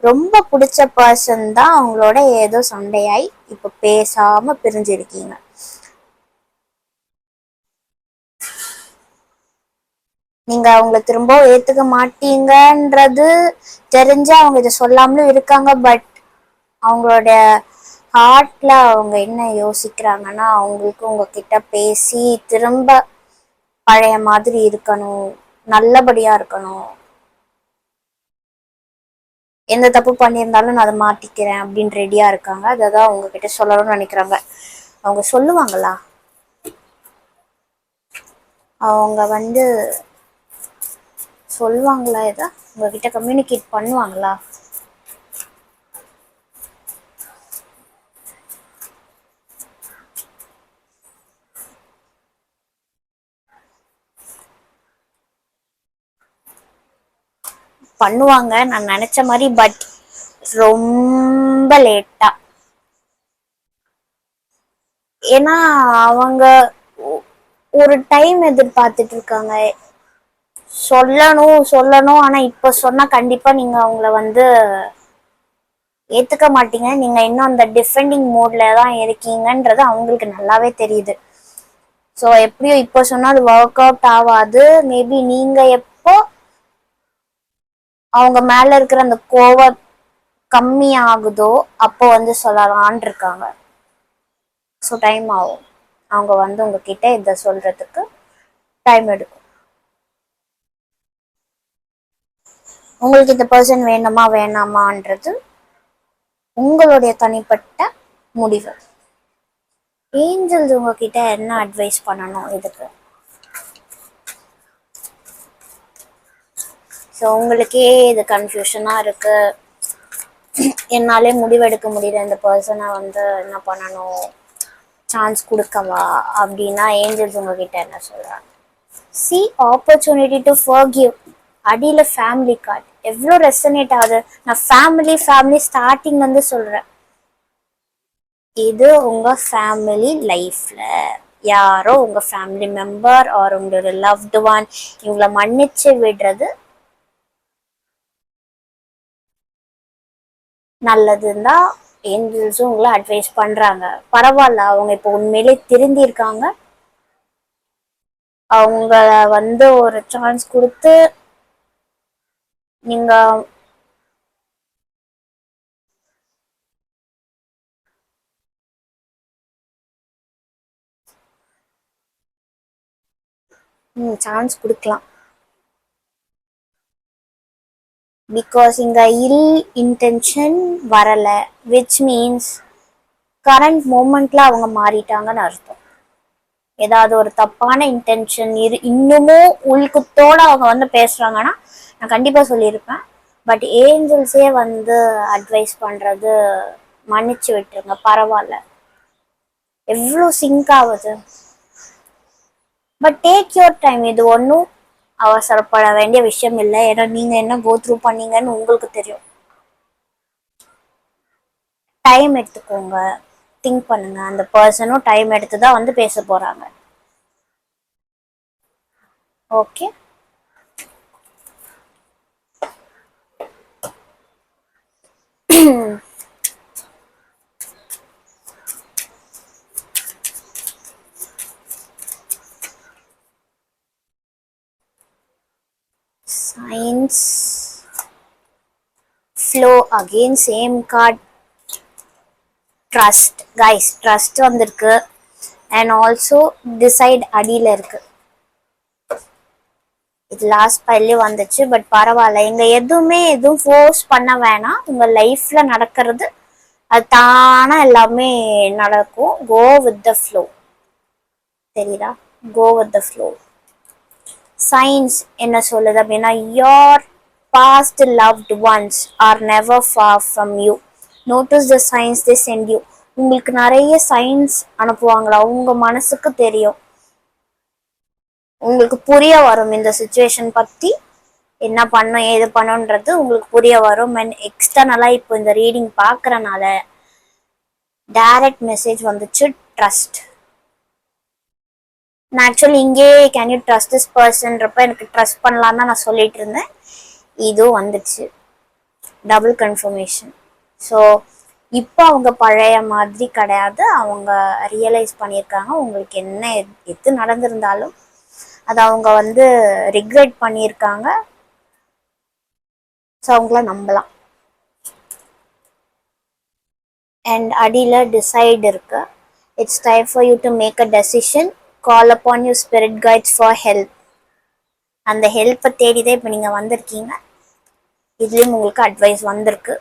ரொம்ப பிடிச்ச பர்சன் தான் அவங்களோட ஏதோ சண்டையாய் இப்ப பேசாம பிரிஞ்சிருக்கீங்க. நீங்க அவங்கள திரும்ப ஏத்துக்க மாட்டீங்கன்றது தெரிஞ்சு அவங்க இதை சொல்லாமலும் இருக்காங்க. பட் அவங்களோட ஹார்ட்ல அவங்க என்ன யோசிக்கிறாங்கன்னா, அவங்களுக்கு உங்ககிட்ட பேசி திரும்ப பழைய மாதிரி இருக்கணும், நல்லபடியா இருக்கணும். எந்த தப்பு பண்ணியிருந்தாலும் நான் அதை மாற்றிக்கிறேன் அப்படின்னு ரெடியாக இருக்காங்க. அதை தான் உங்ககிட்ட சொல்லணும்னு நினைக்கிறாங்க. அவங்க சொல்லுவாங்களா? அவங்க வந்து சொல்லுவாங்களா? இதை உங்ககிட்ட கம்யூனிகேட் பண்ணுவாங்களா? பண்ணுவாங்க நான் நினைச்ச மாதிரி, பட் ரொம்ப லேட்டா. ஏன்னா அவங்க ஒரு டைம் எதிர்பார்த்துட்டு இருக்காங்க. சொல்லணும் சொல்லணும், ஆனா இப்ப சொன்னா கண்டிப்பா நீங்க அவங்கள வந்து ஏத்துக்க மாட்டீங்க. நீங்க இன்னும் அந்த டிஃபெண்டிங் மோட்ல தான் இருக்கீங்கன்றது அவங்களுக்கு நல்லாவே தெரியுது. ஸோ எப்படியும் இப்போ சொன்னா அது ஒர்க் அவுட் ஆகாது. மேபி நீங்க எப்போ அவங்க மேல இருக்கிற அந்த கோவம் கம்மி ஆகுதோ அப்போ வந்து சொல்லலான் இருக்காங்க. ஸோ டைம் ஆகும். அவங்க வந்து உங்ககிட்ட இதை சொல்றதுக்கு டைம் எடுக்கும். உங்களுக்கு இந்த பர்சன் வேணுமா வேணாமான்றது உங்களுடைய தனிப்பட்ட முடிவு. ஏஞ்சல்ஸ் உங்ககிட்ட என்ன அட்வைஸ் பண்ணணும் இதுக்கு? ஸோ உங்களுக்கே இது கன்ஃபியூஷனாக இருக்கு, என்னாலே முடிவெடுக்க முடியல, இந்த பர்சனை வந்து என்ன பண்ணணும், சான்ஸ் கொடுக்கவா அப்படின்னா ஏஞ்சல்ஸ் உங்ககிட்ட என்ன சொல்றாங்க? C opportunity to forgive. அடியில் ஃபேமிலி கார்டு எவ்வளோ ரெசனேட் ஆகுது. நான் ஃபேமிலி ஃபேமிலி ஸ்டார்டிங் வந்து சொல்கிறேன். இது உங்கள் ஃபேமிலி லைஃப்பில் யாரோ உங்கள் ஃபேமிலி மெம்பர் ஆர் உங்களோட லவ்டு ஒன் இவங்களை மன்னிச்சு விடுறது நல்லதுன்னு தான் ஏஞ்சல்ஸும் உங்களை அட்வைஸ் பண்ணுறாங்க. பரவாயில்ல, அவங்க இப்போ உண்மையிலே திருந்திருக்காங்க. அவங்க வந்து ஒரு சான்ஸ் கொடுத்து நீங்கள் சான்ஸ் கொடுக்கலாம். பிகாஸ் இங்கே இல் இன்டென்ஷன் வரலை, விச் மீன்ஸ் கரண்ட் மூமெண்ட்ல அவங்க மாறிட்டாங்கன்னு அர்த்தம். ஏதாவது ஒரு தப்பான இன்டென்ஷன் இன்னமும் உள்குத்தோட அவங்க வந்து பேசுறாங்கன்னா நான் கண்டிப்பா சொல்லியிருப்பேன். பட் ஏஞ்சல்ஸே வந்து அட்வைஸ் பண்றது மன்னிச்சு விட்டுருங்க, பரவாயில்ல. எவ்வளோ சிங்க் ஆகுது. But take your time. இது ஒன்றும் அவசரப்பட வேண்டிய விஷயம் இல்லை. ஏன்னா நீங்க என்ன கோ த்ரூ பண்ணீங்கன்னு உங்களுக்கு தெரியும். டைம் எடுத்துக்கோங்க, திங்க் பண்ணுங்க. அந்த பர்சனும் டைம் எடுத்து தான் வந்து பேச போறாங்க. Okay, science flow again same card. Trust guys, trust வந்திருக்கு. அண்ட் ஆல்சோ டிசைட் அடியில் இருக்கு. இது லாஸ்ட் பைல்லே வந்துச்சு. பட் பரவாயில்ல, இங்க எதுவும் ஃபோர்ஸ் பண்ண வேணாம். உங்க லைஃப்ல நடக்கிறது அது தானா எல்லாமே நடக்கும். Go with the flow. தெரியுதா? Go with the flow. Signs என்ன சொல்லுது அப்படின்னா, your past loved ones are never far from you. Notice the signs they sent you. உங்களுக்கு நிறைய சயின்ஸ் அனுப்புவாங்களா? உங்க மனசுக்கு தெரியும், உங்களுக்கு புரிய வரும் இந்த சுச்சுவேஷன் பத்தி என்ன பண்ணும் ஏது பண்ணுன்றது உங்களுக்கு புரிய வரும். அண்ட் எக்ஸ்டர்னலா இப்போ இந்த ரீடிங் பார்க்கறனால டைரக்ட் மெசேஜ் வந்துச்சு, ட்ரஸ்ட். நான் ஆக்சுவலி இங்கே கேன் யூ ட்ரஸ்ட் திஸ் பர்சன்றப்ப எனக்கு ட்ரஸ்ட் பண்ணலாம் தான் நான் சொல்லிட்டு இருந்தேன். இதுவும் வந்துச்சு, டபுள் கன்ஃபர்மேஷன். ஸோ இப்போ அவங்க பழைய மாதிரி கிடையாது. அவங்க ரியலைஸ் பண்ணியிருக்காங்க உங்களுக்கு என்ன எது நடந்திருந்தாலும் அதை அவங்க வந்து ரிக்ரெட் பண்ணியிருக்காங்க. ஸோ அவங்கள நம்பலாம். அண்ட் அடியில் டிசைட் இருக்கு. It's time for you to make a decision. Call upon you spirit guides for help. அந்த ஹெல்ப்பை தேடிதான் இப்போ நீங்கள் வந்திருக்கீங்க. இதுலேயும் உங்களுக்கு அட்வைஸ் வந்திருக்கு.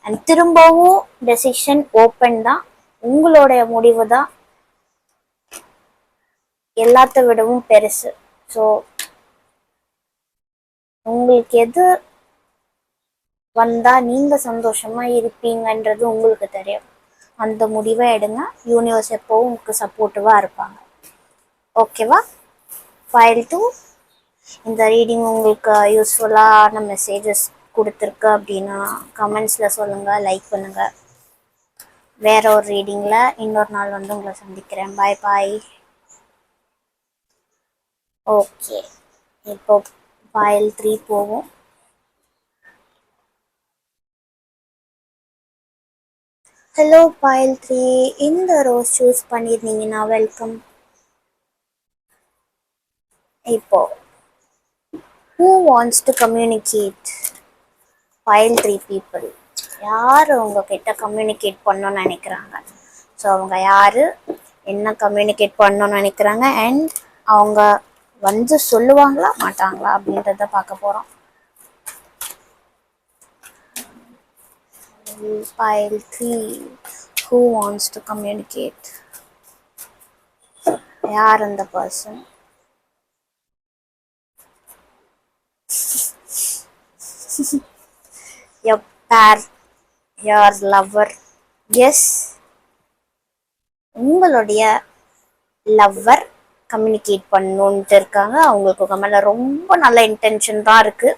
அண்ட் திரும்பவும் டெசிஷன் ஓப்பன் தான், உங்களுடைய முடிவு தான் எல்லாத்த விடவும் பெருசு. ஸோ உங்களுக்கு எது வந்தா நீங்க சந்தோஷமா இருப்பீங்கன்றது உங்களுக்கு தெரியும். அந்த முடிவை எடுங்க. யூனிவர்ஸ் எப்பவும் உங்களுக்கு சப்போர்ட்டிவா இருப்பாங்க. ஓகேவா? ஃபைல் 2. இந்த ரீடிங் உங்களுக்கு யூஸ்ஃபுல்லான மெசேஜஸ் கொடுத்துருக்கு அப்படின்னா கமெண்ட்ஸில் சொல்லுங்கள், லைக் பண்ணுங்கள். வேற ஒரு ரீடிங்கில் இன்னொரு நாள் வந்து உங்களை சந்திக்கிறேன். பாய் பாய். ஓகே, இப்போ ஃபைல் 3 போவோம். ஹலோ ஃபைல் 3, இந்த ரோஸ் சூஸ் பண்ணியிருந்தீங்கன்னா வெல்கம். இப்போ who wants to communicate? File 3 people. யார் உங்ககிட்ட கம்யூனிகேட் பண்ணணும்னு நினைக்கிறாங்க? ஸோ அவங்க யார், என்ன கம்யூனிகேட் பண்ணணும்னு நினைக்கிறாங்க, அண்ட் அவங்க வந்து சொல்லுவாங்களா மாட்டாங்களா அப்படின்றத பார்க்க போகிறோம். File 3, who wants to communicate? யார் அந்த person? your pair, your lover. Yes, உங்களுடைய லவ்வர் கம்யூனிகேட் பண்ணணுன்ட்டு இருக்காங்க. அவங்களுக்கு உங்க மேல ரொம்ப நல்ல இன்டென்ஷன் தான் இருக்கு.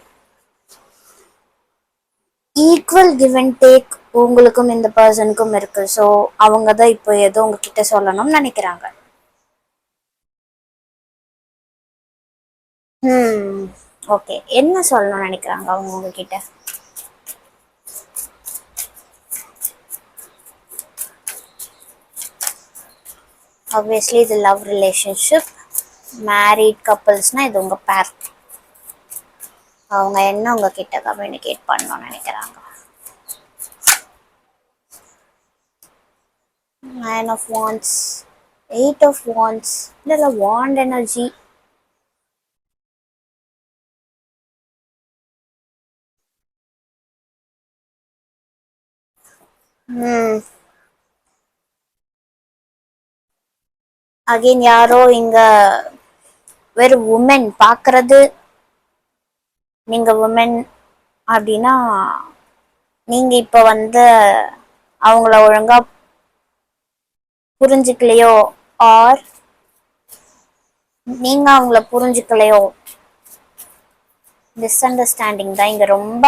ஈக்குவல் கிவ் அண்ட் டேக் உங்களுக்கும் இந்த பர்சனுக்கும் இருக்கு. ஸோ அவங்க தான் இப்போ ஏதோ உங்ககிட்ட சொல்லணும்னு நினைக்கிறாங்க. ஓகே, என்ன சொல்லணும்னு நினைக்கிறாங்க அவங்க உங்ககிட்ட? ஆப்வியஸ்லி இது லவ் ரிலேஷன்ஷிப். மேரீட் கப்புள்ஸ்னா இது உங்க பேர். அவங்க என்ன உங்ககிட்ட கம்யூனிகேட் பண்ணணும்னு நினைக்கிறாங்க? Nine of Wands, Eight of Wands, இல்லை வாண்ட் எனர்ஜி. அகைன் யாரோ இங்க வெறும் உமன் பார்க்கறது. நீங்க உமன் அப்படின்னா நீங்க இப்ப வந்து அவங்கள ஒழுங்கா புரிஞ்சுக்கலையோ, ஆர் நீங்க அவங்கள புரிஞ்சுக்கலையோ, மிஸ் அண்டர்ஸ்டாண்டிங் தான் இங்க ரொம்ப.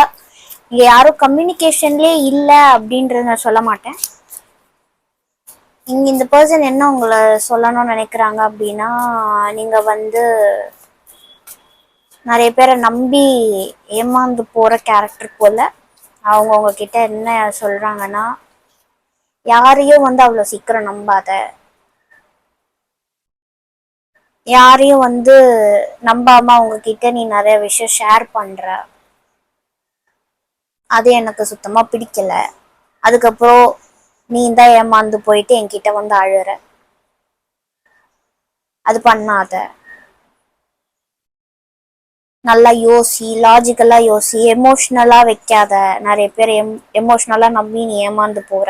இங்க யாரும் கம்யூனிகேஷன்லயே இல்லை அப்படின்றத நான் சொல்ல மாட்டேன். இங்க இந்த பர்சன் என்ன உங்களை சொல்லணும்னு நினைக்கிறாங்க அப்படின்னா, நீங்க வந்து நிறைய பேரை நம்பி ஏமாந்து போற கேரக்டர் போல. அவங்க உங்ககிட்ட என்ன சொல்றாங்கன்னா, யாரையும் வந்து அவ்வளவு சீக்கிரம் நம்பாத, யாரையும் வந்து நம்பாம உங்ககிட்ட நீ நிறைய விஷயம் ஷேர் பண்ற, அது எனக்கு சுத்தமா பிடிக்கல. அதுக்கப்புறம் நீ தான் ஏமாந்து போயிட்டு என்கிட்ட வந்து அழுற, அது பண்ணாத. நல்லா யோசி, லாஜிக்கலா யோசி, எமோஷ்னலா வைக்காத. நிறைய பேர் எமோஷ்னலா நம்பி நீ ஏமாந்து போற,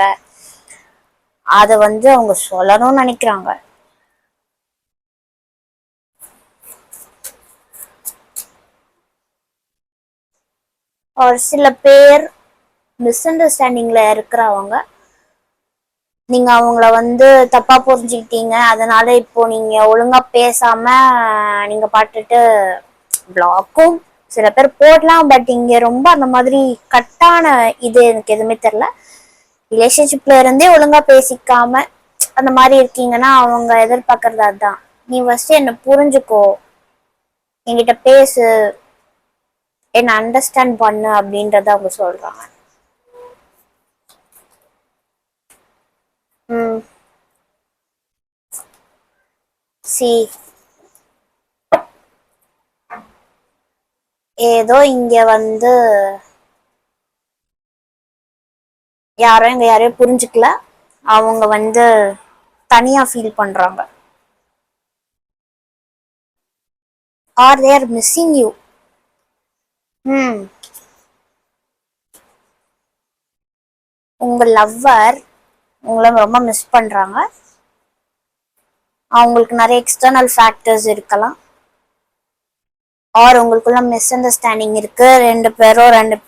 அதை வந்து அவங்க சொல்லணும்னு நினைக்கிறாங்க. ஒரு சில பேர் மிஸ் அண்டர்ஸ்டாண்டிங்ல இருக்கிறவங்க, நீங்க அவங்கள வந்து தப்பா புரிஞ்சுக்கிட்டீங்க, அதனால இப்போ நீங்க ஒழுங்கா பேசாம நீங்க பாட்டுட்டு பிளாக்கும் சில பேர் போடலாம். பட் இங்க ரொம்ப அந்த மாதிரி கட்டான இது எனக்கு எதுவுமே தெரியல. ரிலேஷன்ஷிப்ல இருந்தே ஒழுங்கா பேசிக்காம அந்த மாதிரி இருக்கீங்கன்னா அவங்க எதிர்பார்க்கறது அதுதான். நீ ஃபர்ஸ்ட் என்ன புரிஞ்சுக்கோ, என்கிட்ட பேசு, என்ன அண்டர்ஸ்டாண்ட் பண்ணு அப்படின்றத அவங்க சொல்றாங்க. சி, ஏதோ இங்க வந்து யாரும் இங்க யாரையும் புரிஞ்சுக்கல. அவங்க வந்து தனியா ஃபீல் பண்றாங்க. Are they are missing you. உங்கள் லவ்வர் உங்களை ரொம்ப மிஸ் பண்ணுறாங்க. அவங்களுக்கு நிறைய எக்ஸ்டர்னல் ஃபேக்டர்ஸ் இருக்கலாம். ஆர் உங்களுக்குள்ள மிஸ் அண்டர்ஸ்டாண்டிங் இருக்கு. ரெண்டு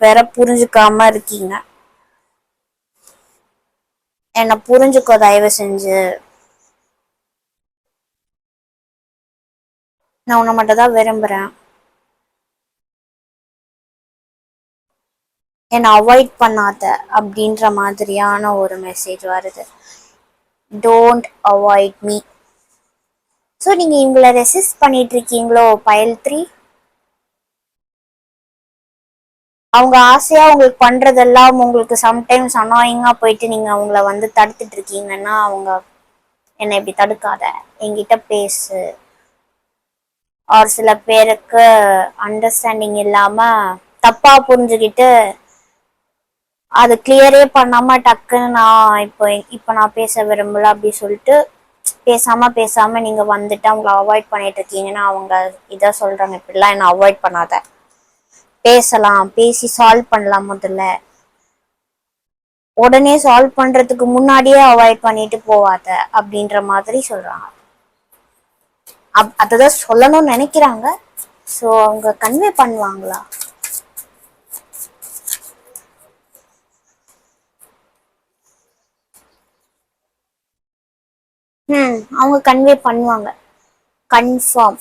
பேரை புரிஞ்சுக்காம இருக்கீங்க. என்னை புரிஞ்சுக்கோ தயவு செஞ்சு. நான் உன்னை மட்டும் தான் விரும்புகிறேன். என்னை அவாய்ட் பண்ணாத அப்படின்ற மாதிரியான ஒரு மெசேஜ் வருது. Don't avoid me. ஸோ நீங்கள் இவங்களை ரெசிஸ்ட் பண்ணிட்டு இருக்கீங்களோ பயல் 3. அவங்க ஆசையாக உங்களுக்கு பண்ணுறதெல்லாம் உங்களுக்கு சம்டைம்ஸ் அனாயிங்காக போயிட்டு நீங்கள் அவங்கள வந்து தடுத்துட்டு இருக்கீங்கன்னா அவங்க என்னை இப்படி தடுக்காத, என்கிட்ட பேசு. ஒரு சில பேருக்கு அண்டர்ஸ்டாண்டிங் இல்லாமல் தப்பாக புரிஞ்சுக்கிட்டு அது கிளியரே பண்ணாம டக்குன்னு நான் இப்போ நான் பேச விரும்பல அப்படி சொல்லிட்டு பேசாம நீங்க வந்துட்டு அவங்கள அவாய்ட் பண்ணிட்டு இருக்கீங்கன்னா அவங்க இதை சொல்றாங்க, இப்படிலாம் என்ன அவாய்ட் பண்ணாத, பேசலாம், பேசி சால்வ் பண்ணலாம், முதல்ல உடனே சால்வ் பண்றதுக்கு முன்னாடியே அவாய்ட் பண்ணிட்டு போவாத அப்படின்ற மாதிரி சொல்றாங்க. அததான் சொல்லணும்னு நினைக்கிறாங்க. ஸோ அவங்க கன்வே பண்ணுவாங்களா? அவங்க கன்வே பண்ணுவாங்க கன்ஃபார்ம்.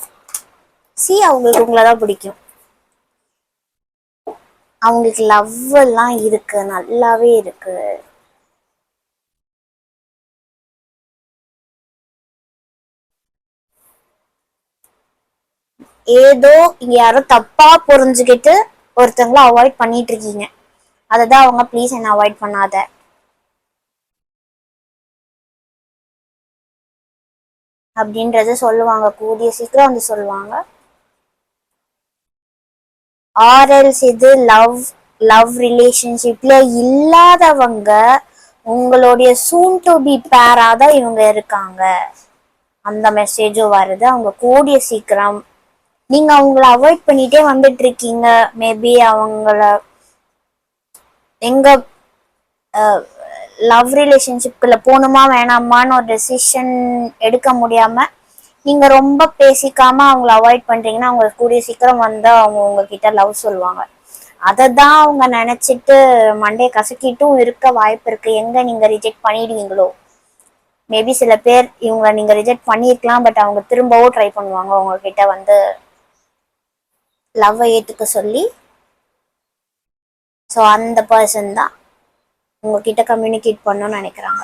அவங்களுக்கு உங்களை தான் பிடிக்கும். அவங்களுக்கு லவ் எல்லாம் இருக்கு, நல்லாவே இருக்கு. ஏதோ இங்க யாரோ தப்பா புரிஞ்சுக்கிட்டு ஒருத்தவங்கள அவாய்ட் பண்ணிட்டு இருக்கீங்க. அததான் அவங்க ப்ளீஸ் என்ன அவாய்ட் பண்ணாத அப்படின்றத சொல்லுவாங்க. கூடிய சீக்கிரம் வந்து சொல்லுவாங்க. ஆர்எல்ஸ் இது லவ் ரிலேஷன்ஷிப்ல இல்லாதவங்க உங்களுடைய சூன் டு பி பேரா தான் இவங்க இருக்காங்க. அந்த மெசேஜும் வருது. அவங்க கூடிய சீக்கிரம், நீங்க அவங்கள அவாய்ட் பண்ணிட்டே வந்துட்டு இருக்கீங்க. மேபி அவங்கள எங்க லவ் ரிலேஷன்ஷிப்குள்ள போகணுமா வேணாமான்னு ஒரு டெசிஷன் எடுக்க முடியாம நீங்க ரொம்ப பேசிக்காம அவங்கள அவாய்ட் பண்றீங்கன்னா அவங்க கூடிய சீக்கிரம் வந்து அவங்க உங்ககிட்ட லவ் சொல்லுவாங்க. அதை தான் அவங்க நினைச்சிட்டு மண்டே கசக்கிட்டும் இருக்க வாய்ப்பு இருக்கு. எங்க நீங்க ரிஜெக்ட் பண்ணிடுவீங்களோ. மேபி சில பேர் இவங்க நீங்க ரிஜெக்ட் பண்ணிருக்கலாம், பட் அவங்க திரும்பவும் ட்ரை பண்ணுவாங்க உங்ககிட்ட வந்து லவ்வை ஏத்துக்க சொல்லி. ஸோ அந்த பர்சன் தான் உங்ககிட்ட கம்யூனிகேட் பண்ணணும்னு நினைக்கிறாங்க.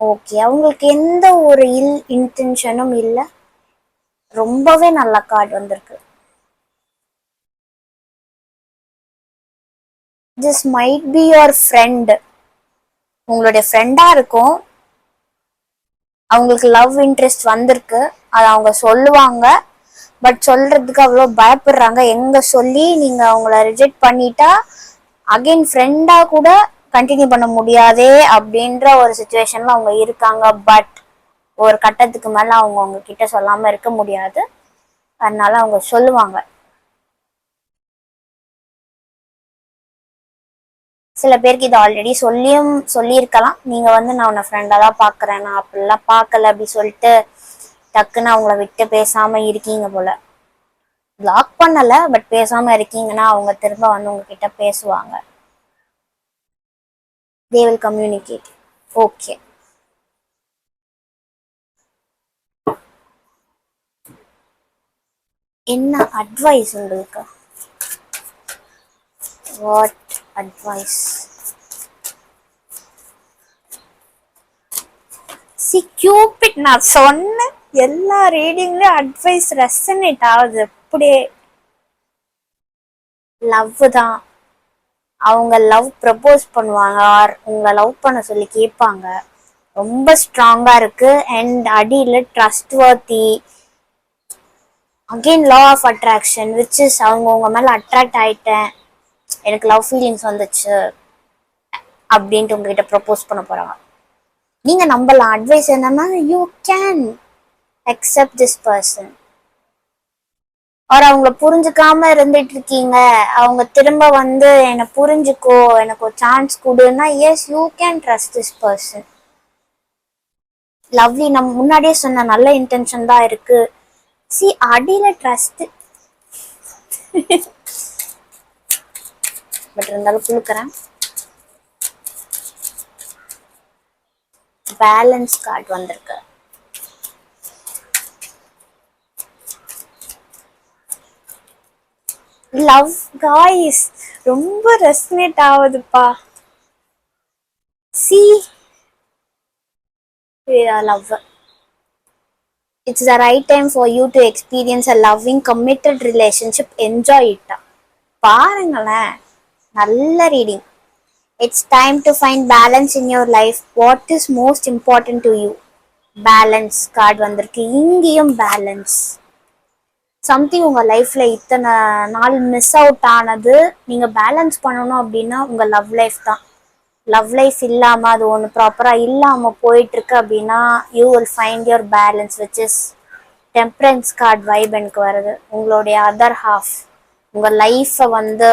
ஓகே, அவங்களுக்கு எந்த ஒரு இன்டென்ஷனும் இல்லை. ரொம்பவே நல்ல கார்டு வந்திருக்கு. This might be your friend. உங்களுடைய ஃப்ரெண்டா இருக்கும். அவங்களுக்கு லவ் இன்ட்ரெஸ்ட் வந்திருக்கு. அதை அவங்க சொல்லுவாங்க. பட் சொல்றதுக்கு அவ்வளோ பயப்படுறாங்க. எங்க சொல்லி நீங்க அவங்கள ரிஜெக்ட் பண்ணிட்டா அகைன் ஃப்ரெண்டா கூட கண்டினியூ பண்ண முடியாதே அப்படின்ற ஒரு சுச்சுவேஷன்ல அவங்க இருக்காங்க. பட் ஒரு கட்டத்துக்கு மேல அவங்க உங்ககிட்ட சொல்லாம இருக்க முடியாது. அதனால அவங்க சொல்லுவாங்க. சில பேருக்கு இது ஆல்ரெடி சொல்லியிருக்கலாம். நீங்க வந்து நான் உன்னை ஃப்ரெண்டா தான் பாக்குறேன், நான் அப்படிலாம் பார்க்கல அப்படி சொல்லிட்டு டக்குன்னு அவங்கள விட்டு பேசாம இருக்கீங்க போல. பிளாக் பண்ணல, பட் பேசாம இருக்கீங்கன்னா அவங்க திரும்ப வந்து உங்ககிட்ட பேசுவாங்க. they will communicate. ஓகே, என்ன அட்வைஸ் உங்களுக்கு? What advice? கியூபிட், நான் சொன்ன எல்லா ரீடிங்லயும் அட்வைஸ் ரெசனேட் ஆகுது. அப்படியே லவ் தான். அவங்க லவ் ப்ரப்போஸ் பண்ணுவாங்க, ஆர் உங்களை லவ் பண்ண சொல்லி கேட்பாங்க. ரொம்ப ஸ்ட்ராங்கா இருக்கு. அண்ட் அடியில் ட்ரஸ்ட் வர்த்தி, again law of attraction, which is அவங்க உங்க மேல அட்ராக்ட் ஆயிட்டேன், எனக்கு லவ் ஃபீலிங்ஸ் வந்துச்சு அப்படின்ட்டு உங்ககிட்ட ப்ரப்போஸ் பண்ண போறாங்க. நீங்க நம்பலாம். அட்வைஸ் என்னன்னா, you can accept this person. ஒரு அவங்கள புரிஞ்சுக்காம இருந்துட்டு இருக்கீங்க, அவங்க திரும்ப வந்து என்னை புரிஞ்சுக்கோ, எனக்கு ஒரு சான்ஸ் கொடுன்னா, yes you can trust this person. Lovely, நம்ம முன்னாடியே சொன்ன நல்ல இன்டென்ஷன் தான் இருக்கு. சி அடியில ட்ரஸ்ட் பட் இருந்தாலும் குளுக்குறேன். பேலன்ஸ் கார்டு வந்திருக்கு. லவ் காய்ஸ் ரொம்ப ரெஸ்னேட் ஆகுதுப்பா. See love, it's the right time for you to experience a loving committed relationship. Enjoy it. பாருங்களேன், நல்ல reading. It's time to find balance in your life. What is most important to you? Balance card வந்திருக்கு. இங்கேயும் பேலன்ஸ். சம்திங் உங்கள் லைஃப்பில் இத்தனை நாள் மிஸ் அவுட் ஆனது நீங்கள் பேலன்ஸ் பண்ணணும் அப்படின்னா உங்கள் லவ் லைஃப் தான். லவ் லைஃப் இல்லாமல் அது ஒன்று ப்ராப்பராக இல்லாமல் போயிட்டுருக்கு அப்படின்னா you will find your balance, which is temperance card vibe எனக்கு வருது. உங்களுடைய அதர் ஹாஃப் உங்கள் லைஃப்பை வந்து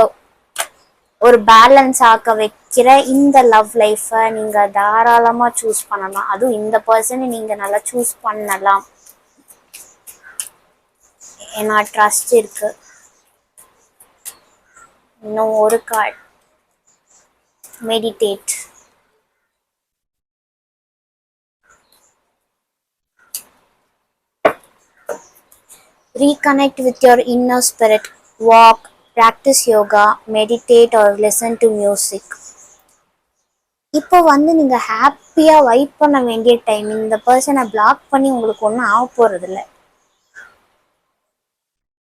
ஒரு பேலன்ஸ் ஆக்க வைக்கிற இந்த லவ் லைஃப்பை நீங்கள் தாராளமாக சூஸ் பண்ணலாம். அதுவும் இந்த பர்சனை நீங்கள் நல்லா சூஸ் பண்ணலாம். ஏன்னா ட்ரஸ்ட் இருக்கு. இன்னும் ஒரு card, meditate. Reconnect with your inner spirit. Walk, practice yoga, meditate or listen to music. இப்போ வந்து நீங்கள் ஹாப்பியாக வைப் பண்ண வேண்டிய டைம். இந்த பர்சனை பிளாக் பண்ணி உங்களுக்கு ஒன்றும் ஆக போகிறதில்ல.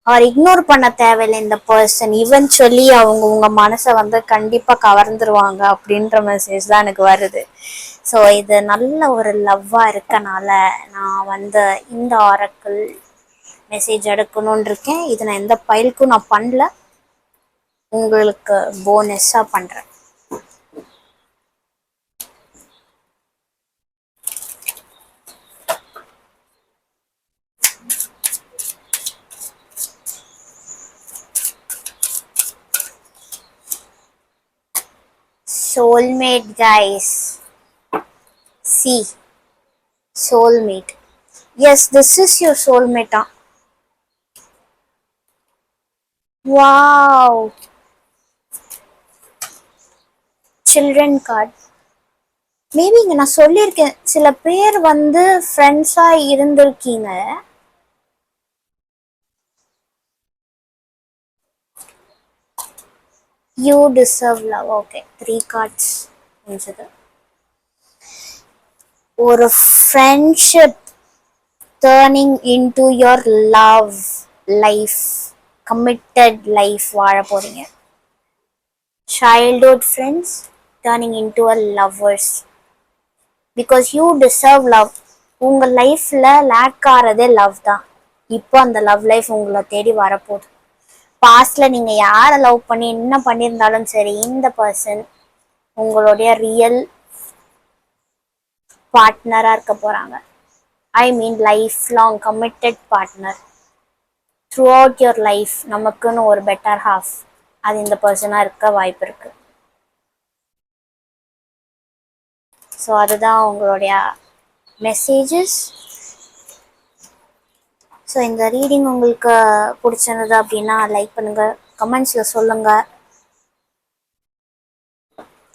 அவர் இக்னோர் பண்ண தேவையில்லை. இந்த பர்சன் இவென்ச்சுவலி அவங்க உங்கள் மனசை வந்து கண்டிப்பாக கவர்ந்துருவாங்க அப்படின்ற மெசேஜ் தான் எனக்கு வருது. ஸோ இது நல்ல ஒரு லவ்வாக இருக்கனால நான் வந்து இந்த ஆரக்கிள் மெசேஜ் எடுக்கணும்னு இருக்கேன். இது நான் எந்த பைலுக்கும் நான் பண்ணல, உங்களுக்கு போனஸாக பண்ணுறேன். Soulmate guys, see, soulmate. Yes, this is your soulmate. Wow, children card. Maybe இங்கே நான் சொல்லியிருக்கேன், சில பேர் வந்து ஃப்ரெண்ட்ஸாக இருந்திருக்கீங்க. You deserve love. Okay, 3 cards முடிஞ்சது. ஒரு friendship turning into your love life, committed life வாழ போகிறீங்க. Childhood friends turning into a lovers. Because you deserve love. உங்கள் லைஃப்பில் லேக் ஆகிறதே லவ் தான். இப்போ அந்த லவ் லைஃப் உங்களை தேடி வரப்போகுது. பாஸ்டில் நீங்கள் யாரை லவ் பண்ணி என்ன பண்ணியிருந்தாலும் சரி, இந்த பர்சன் உங்களுடைய ரியல் பார்ட்னராக இருக்க போகிறாங்க. I mean life long committed partner. Throughout your life நமக்குன்னு ஒரு பெட்டர் ஹாஃப் அது இந்த பர்சனாக இருக்க வாய்ப்பு இருக்குது. ஸோ அதுதான் உங்களுடைய மெசேஜஸ். ஸோ இந்த ரீடிங் உங்களுக்கு பிடிச்சிருந்தது அப்படின்னா லைக் பண்ணுங்கள், கமெண்ட்ஸில் சொல்லுங்கள்.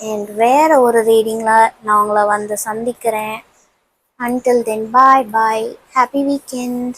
அண்ட் வேறு ஒரு ரீடிங்கில் நான் உங்களை வந்து சந்திக்கிறேன். Until then, bye bye. Happy weekend.